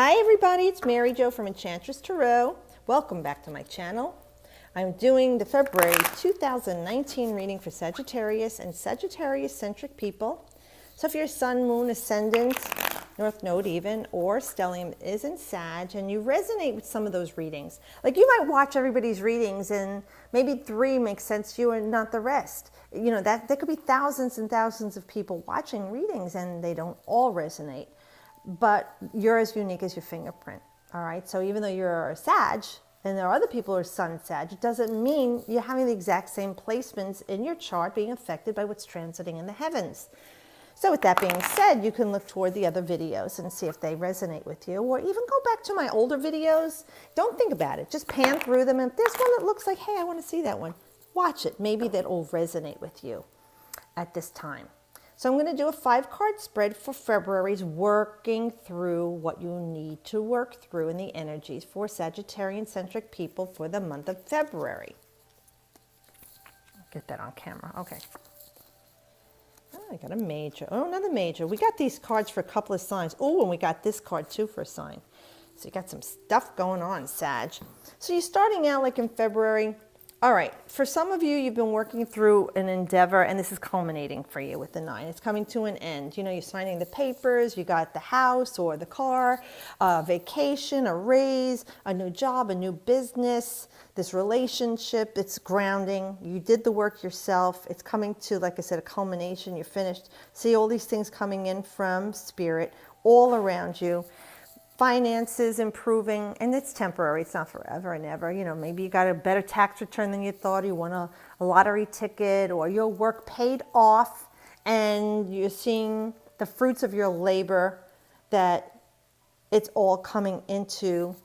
Hi everybody, it's Mary Jo from Enchantress Tarot. Welcome back to my channel. I'm doing the February 2019 reading for Sagittarius and Sagittarius-centric people. So if your Sun, Moon, Ascendant, North Node even, or stellium is in Sag and you resonate with some of those readings, like you might watch everybody's readings and maybe 3 make sense to you and not the rest. You know, that there could be thousands and thousands of people watching readings and they don't all resonate. But you're as unique as your fingerprint, all right? So even though you're a Sag, and there are other people who are Sun Sag, it doesn't mean you're having the exact same placements in your chart being affected by what's transiting in the heavens. So with that being said, you can look toward the other videos and see if they resonate with you, or even go back to my older videos. Don't think about it, just pan through them. And if there's one that looks like, hey, I want to see that one, watch it. Maybe that'll resonate with you at this time. So I'm going to do a 5-card spread for February's, working through what you need to work through in the energies for Sagittarian-centric people for the month of February. Get that on camera. Okay. Oh, I got a major. Oh, another major. We got these cards for a couple of signs. Oh, and we got this card too for a sign. So you got some stuff going on, Sag. So you're starting out like in February. All right, for some of you, you've been working through an endeavor and this is culminating for you with the 9. It's coming to an end. You know, you're signing the papers, you got the house or the car, a vacation, a raise, a new job, a new business, this relationship, it's grounding. You did the work yourself. It's coming to, like I said, a culmination. You're finished. See all these things coming in from spirit all around you. Finances improving, and it's temporary. It's not forever and ever. You know, maybe you got a better tax return than you thought, you won a lottery ticket, or your work paid off, and you're seeing the fruits of your labor, that it's all coming into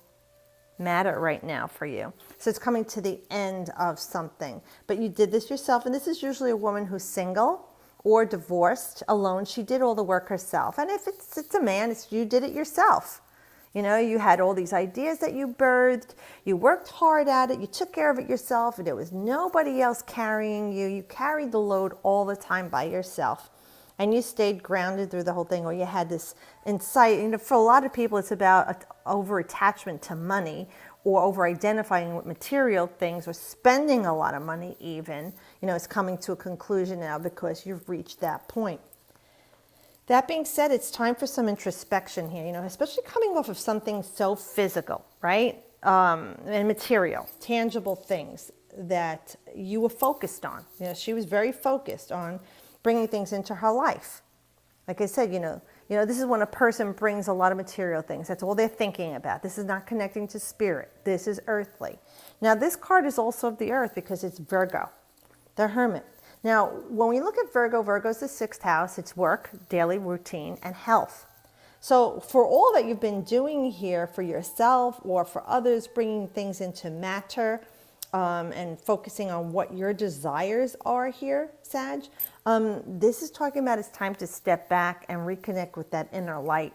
matter right now for you. So it's coming to the end of something. But you did this yourself, and this is usually a woman who's single or divorced, alone. She did all the work herself. And if it's a man, you did it yourself. You know, you had all these ideas that you birthed, you worked hard at it, you took care of it yourself, and there was nobody else carrying you. You carried the load all the time by yourself, and you stayed grounded through the whole thing, or you had this insight. You know, for a lot of people, it's about over-attachment to money, or over-identifying with material things, or spending a lot of money even. You know, it's coming to a conclusion now because you've reached that point. That being said, it's time for some introspection here, you know, especially coming off of something so physical, right? And material, tangible things that you were focused on. You know, she was very focused on bringing things into her life. Like I said, you know, this is when a person brings a lot of material things. That's all they're thinking about. This is not connecting to spirit. This is earthly. Now, this card is also of the earth because it's Virgo, the Hermit. Now, when we look at Virgo, Virgo's the 6th house. It's work, daily routine, and health. So for all that you've been doing here for yourself or for others, bringing things into matter and focusing on what your desires are here, Sag, this is talking about it's time to step back and reconnect with that inner light,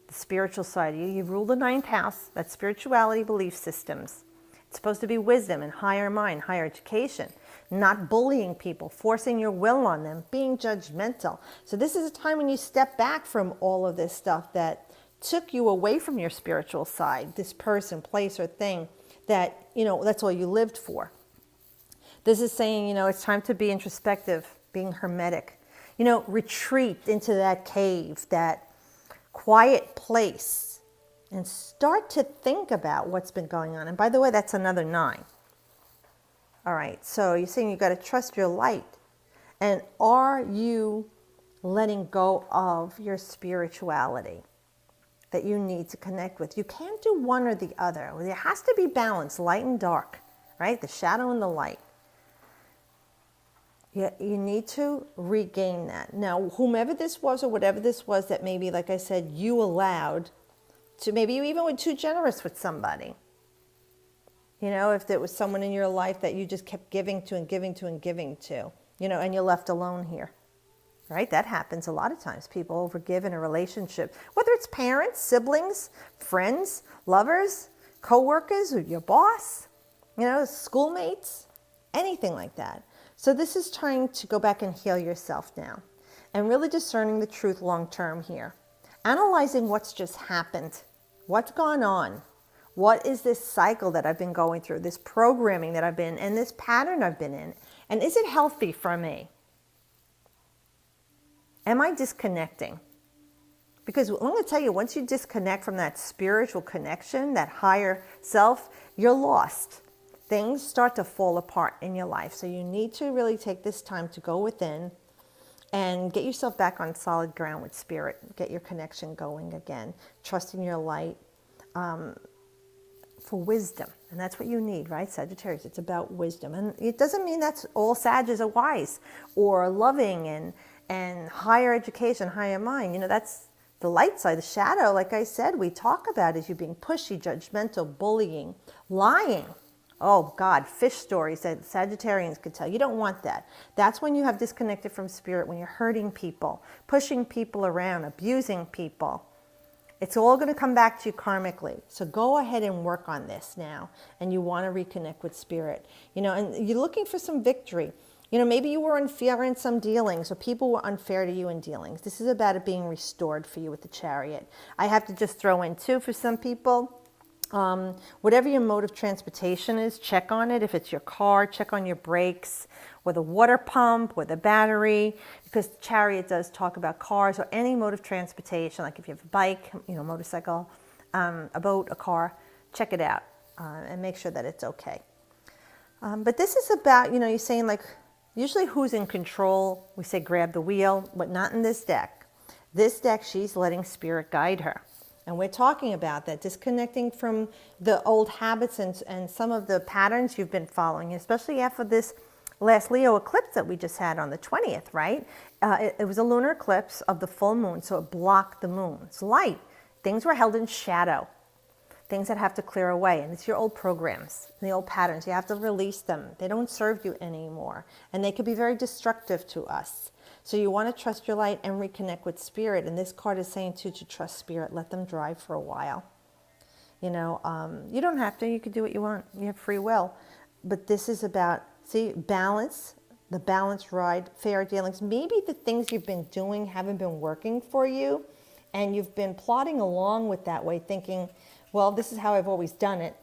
the spiritual side of you. You rule the 9th house, that's spirituality, belief systems. It's supposed to be wisdom and higher mind, higher education. Not bullying people, forcing your will on them, being judgmental. So this is a time when you step back from all of this stuff that took you away from your spiritual side, this person, place, or thing that, you know, that's all you lived for. This is saying, you know, it's time to be introspective, being hermetic. You know, retreat into that cave, that quiet place, and start to think about what's been going on. And by the way, that's another 9. All right, so you're saying you got to trust your light. And are you letting go of your spirituality that you need to connect with? You can't do one or the other. There has to be balance, light and dark, right? The shadow and the light. You need to regain that. Now, whomever this was or whatever this was that maybe, like I said, you allowed to, maybe you even were too generous with somebody. You know, if there was someone in your life that you just kept giving to and giving to and giving to, you know, and you're left alone here, right? That happens a lot of times. People overgive in a relationship, whether it's parents, siblings, friends, lovers, co-workers, or your boss, you know, schoolmates, anything like that. So this is trying to go back and heal yourself now and really discerning the truth long term here. Analyzing what's just happened What's gone on? What is this cycle that I've been going through, this programming that I've been, and this pattern I've been in? And is it healthy for me? Am I disconnecting? Because I'm going to tell you, once you disconnect from that spiritual connection, that higher self, you're lost. Things start to fall apart in your life. So you need to really take this time to go within and get yourself back on solid ground with spirit. Get your connection going again. Trusting your light. For wisdom. And that's what you need, right, Sagittarius? It's about wisdom. And it doesn't mean that's all Sagittarius are wise or loving and higher education, higher mind. You know, that's the light side. The shadow, like I said, we talk about is you being pushy, judgmental, bullying, lying. Oh, God, fish stories that Sagittarians could tell. You don't want that. That's when you have disconnected from spirit, when you're hurting people, pushing people around, abusing people. It's all going to come back to you karmically. So go ahead and work on this now. And you want to reconnect with spirit. You know, and you're looking for some victory. You know, maybe you were unfair in some dealings or people were unfair to you in dealings. This is about it being restored for you with the Chariot. I have to just throw in too, for some people, whatever your mode of transportation is, check on it. If it's your car, check on your brakes or the water pump or the battery, because the Chariot does talk about cars or any mode of transportation. Like if you have a bike, you know, motorcycle, a boat, a car, check it out and make sure that it's okay. But this is about, you know, you're saying like, usually who's in control? We say grab the wheel, but not in this deck. This deck, she's letting spirit guide her. And we're talking about that, disconnecting from the old habits and some of the patterns you've been following, especially after this last Leo eclipse that we just had on the 20th, right? It was a lunar eclipse of the full moon, so it blocked the moon. It's light. Things were held in shadow. Things that have to clear away. And it's your old programs, the old patterns. You have to release them. They don't serve you anymore. And they could be very destructive to us. So you want to trust your light and reconnect with spirit. And this card is saying to trust spirit. Let them drive for a while. You know, you don't have to. You can do what you want. You have free will. But this is about, see, balance, the balanced ride, fair dealings. Maybe the things you've been doing haven't been working for you. And you've been plodding along with that way thinking, well, this is how I've always done it.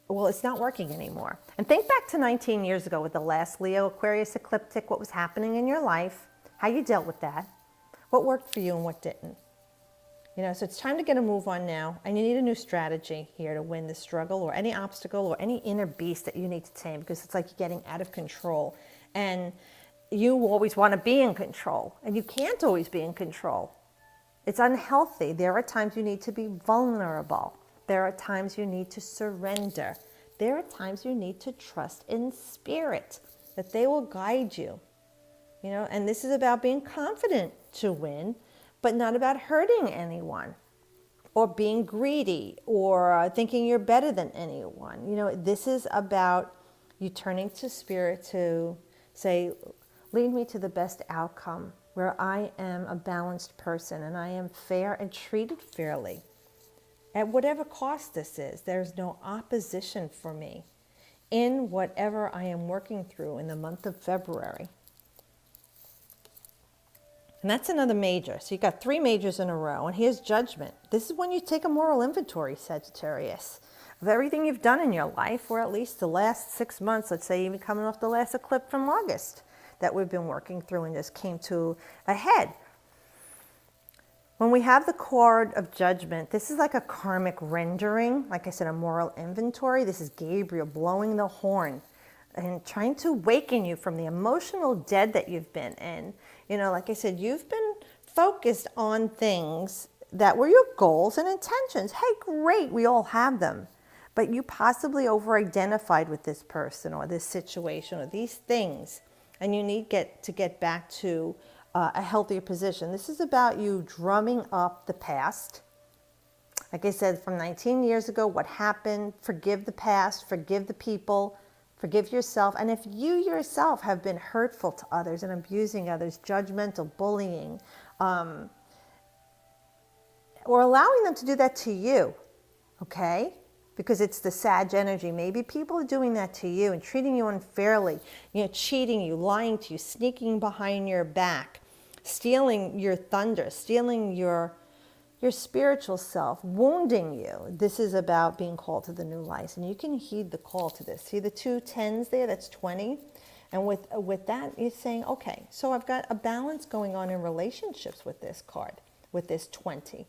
Well, it's not working anymore. And think back to 19 years ago with the last Leo Aquarius ecliptic, what was happening in your life, how you dealt with that, what worked for you and what didn't. You know, so it's time to get a move on now. And you need a new strategy here to win this struggle or any obstacle or any inner beast that you need to tame, because it's like you're getting out of control. And you always want to be in control. And you can't always be in control. It's unhealthy. There are times you need to be vulnerable. There are times you need to surrender. There are times you need to trust in spirit, that they will guide you. You know, and this is about being confident to win, but not about hurting anyone or being greedy or thinking you're better than anyone. You know, this is about you turning to spirit to say, lead me to the best outcome where I am a balanced person and I am fair and treated fairly. At whatever cost this is, there's no opposition for me in whatever I am working through in the month of February. And that's another major. So you got 3 majors in a row. And here's judgment. This is when you take a moral inventory, Sagittarius, of everything you've done in your life, or at least the last 6 months, let's say even coming off the last eclipse from August that we've been working through and just came to a head. When we have the card of judgment, this is like a karmic rendering. Like I said, a moral inventory. This is Gabriel blowing the horn and trying to awaken you from the emotional dead that you've been in. You know, like I said, you've been focused on things that were your goals and intentions. Hey, great, we all have them. But you possibly over-identified with this person or this situation or these things. And you need to get back to a healthier position. This is about you drumming up the past. Like I said, from 19 years ago, what happened, forgive the past, forgive the people, forgive yourself. And if you yourself have been hurtful to others and abusing others, judgmental, bullying, or allowing them to do that to you, okay? Because it's the Sag energy. Maybe people are doing that to you and treating you unfairly, you know, cheating you, lying to you, sneaking behind your back, stealing your thunder, stealing your your spiritual self wounding you. This is about being called to the new life. And you can heed the call to this. See the 2 10s there? That's 20. And with that, you're saying, okay, so I've got a balance going on in relationships with this card, with this 20,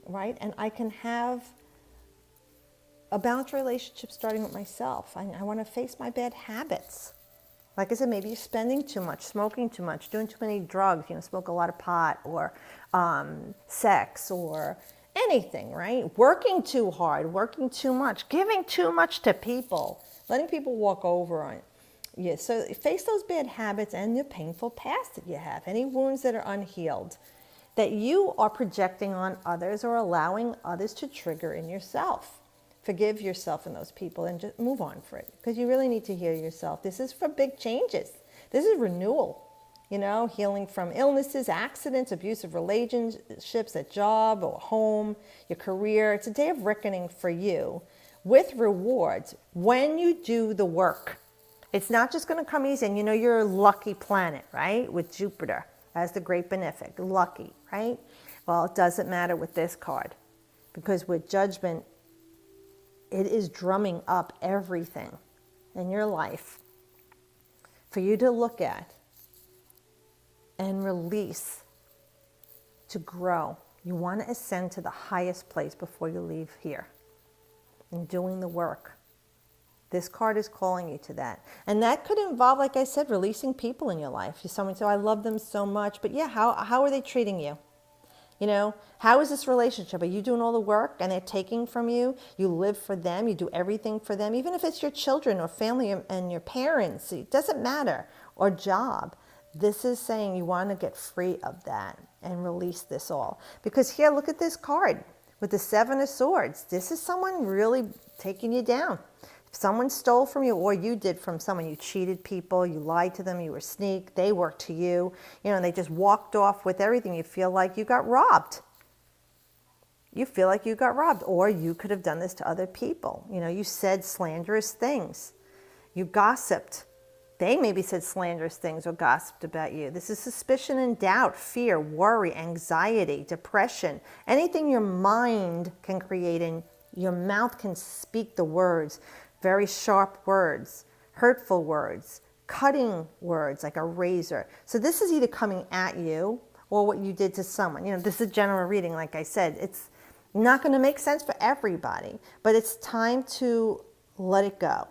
right? And I can have a balanced relationship starting with myself. I want to face my bad habits. Like I said, maybe you're spending too much, smoking too much, doing too many drugs, smoke a lot of pot, or sex, or anything, right? Working too hard, working too much, giving too much to people, letting people walk over on you. So face those bad habits and the painful past that you have, any wounds that are unhealed, that you are projecting on others or allowing others to trigger in yourself. Forgive yourself and those people and just move on for it, because you really need to heal yourself. This is for big changes. This is renewal, healing from illnesses, accidents, abusive relationships at job or home, your career. It's a day of reckoning for you with rewards when you do the work. It's not just going to come easy. And you're a lucky planet, right? With Jupiter as the great benefic. Lucky, right? Well, it doesn't matter with this card, because with Judgment, it is drumming up everything in your life for you to look at and release, to grow. You want to ascend to the highest place before you leave here and doing the work. This card is calling you to that. And that could involve, like I said, releasing people in your life. Someone says, I love them so much, but yeah, how are they treating you? How is this relationship? Are you doing all the work and they're taking from you? You live for them. You do everything for them. Even if it's your children or family and your parents, it doesn't matter. Or job. This is saying you want to get free of that and release this all. Because here, look at this card with the 7 of Swords. This is someone really taking you down. If someone stole from you, or you did from someone, you cheated people, you lied to them, you were sneak, they worked to you, and they just walked off with everything. You feel like you got robbed. You feel like you got robbed, or you could have done this to other people. You said slanderous things. You gossiped. They maybe said slanderous things or gossiped about you. This is suspicion and doubt, fear, worry, anxiety, depression, anything your mind can create and your mouth can speak the words. Very sharp words, hurtful words, cutting words like a razor. So this is either coming at you or what you did to someone. This is a general reading, like I said. It's not going to make sense for everybody, but it's time to let it go.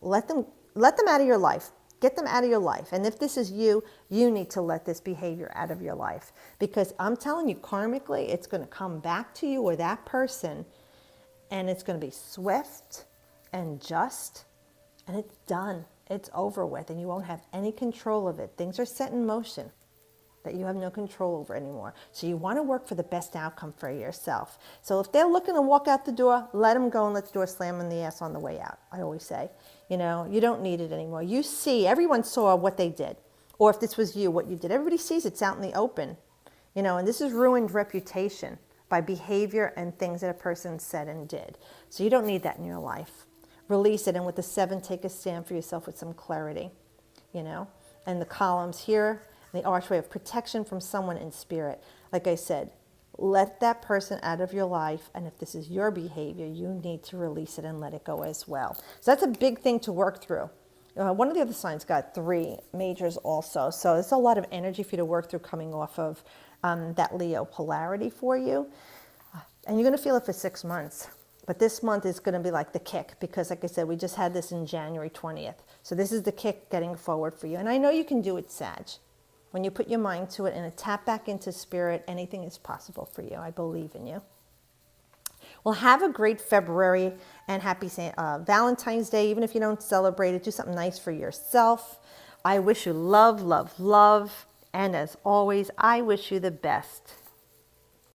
Let them out of your life. Get them out of your life. And if this is you, you need to let this behavior out of your life. Because I'm telling you, karmically, it's going to come back to you or that person, and it's going to be swift and just, and it's done. It's over with, and you won't have any control of it. Things are set in motion that you have no control over anymore. So you want to work for the best outcome for yourself. So if they're looking to walk out the door, let them go and let the door slam in the ass on the way out. I always say, you don't need it anymore. You see, everyone saw what they did. Or if this was you, what you did. Everybody sees it's out in the open. And this is ruined reputation by behavior and things that a person said and did. So you don't need that in your life. Release it, and with the 7, take a stand for yourself with some clarity, And the columns here, the archway of protection from someone in spirit. Like I said, let that person out of your life, and if this is your behavior, you need to release it and let it go as well. So that's a big thing to work through. One of the other signs got 3 majors also, so it's a lot of energy for you to work through coming off of that Leo polarity for you. And you're going to feel it for 6 months. But this month is going to be like the kick, because like I said, we just had this in January 20th. So this is the kick getting forward for you. And I know you can do it, Sag. When you put your mind to it and tap back into spirit, anything is possible for you. I believe in you. Well, have a great February and happy Valentine's Day. Even if you don't celebrate it, do something nice for yourself. I wish you love, love, love. And as always, I wish you the best.